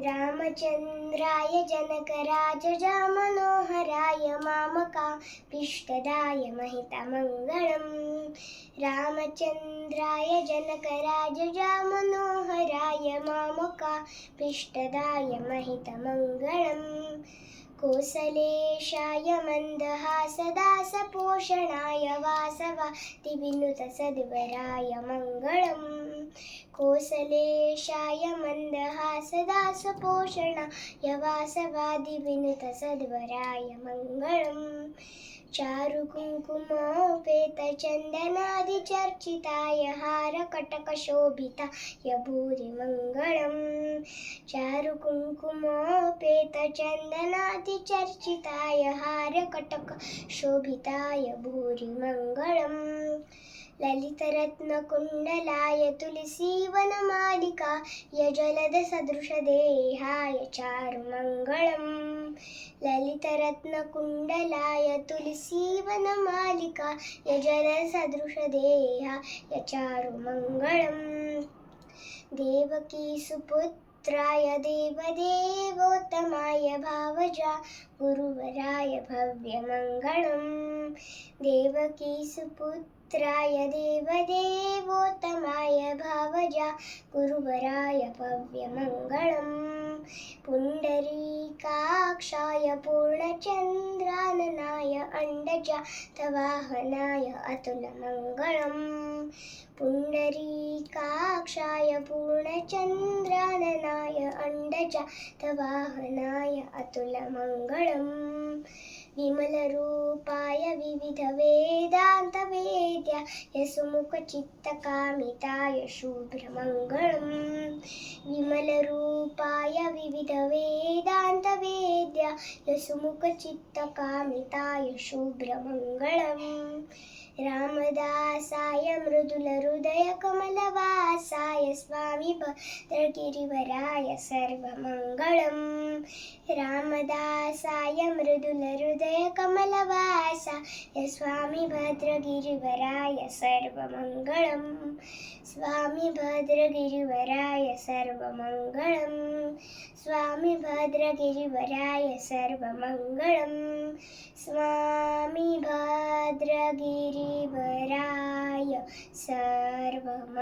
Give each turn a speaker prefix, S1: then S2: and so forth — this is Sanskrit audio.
S1: रामचन्द्राय जनकराजजामनोहराय मामकाभीष्टदाय महितमङ्गलम् रामचन्द्राय जनकराजजामनोहराय मामकाभीष्टदाय महितमङ्गलम् कोसलेशाय मन्दहासदासपोषणाय वासवादिविनुतसद्वराय मङ्गलम् कोसलेशाय मन्दहासदासपोषणाय वासवादिविनुतसद्वराय मङ्गलम् चारुकुङ्कुमोपेतचन्दनादिचर्चिताय हारकटकशोभिताय भूरिमङ्गलम् चारुकुङ्कुमोपेतचन्दनादिचर्चिताय हारकटकशोभिताय भूरिमङ्गलम् ललितरत्नकुण्डलाय तुलसीवनमालिकाय जलदसदृशदेहाय चारुमङ्गलम् ललितरत्नकुण्डलाय तुलसीवनमालिकाय जलदसदृशदेहाय चारुमङ्गलम् देवकीसुपुत्राय देवदेवोत्तमाय भावजा गुरुवराय भव्यमङ्गलम् देवकीसुपुत्राय देवदेवोत्तमाय भावजा गुरुवराय भव्यमङ्गलम् पुण्डरीकाक्षाय पूर्णचन्द्राननाय अण्डजातवाहनाय अतुलमङ्गलम् पुण्डरीकाक्षाय पूर्णचन्द्राननाय अण्डजातवाहनाय अतुलमङ्गलम् विमलरूपाय विविधवेदान्तवेद्याय सुमुखचित्तकामिताय शुभ्रमङ्गलम् विमलरूपाय विविधवेदान्तवेद्याय सुमुखचित्तकामिताय शुभ्रमङ्गलम् रामदासाय मृदुलहृदयकमलवासाय स्वामी भद्रगिरिवराय सर्वमङ्गलम् रामदासाय मृदुलहृदयकमलवासाय स्वामी भद्रगिरिवराय सर्वमङ्गलम् स्वामी भद्रगिरिवराय सर्वमङ्गलम् स्वामी भद्रगिरिवराय सर्वमङ्गलम् स्वामी भद्रगिरिवराय सर्वमङ्गलम्।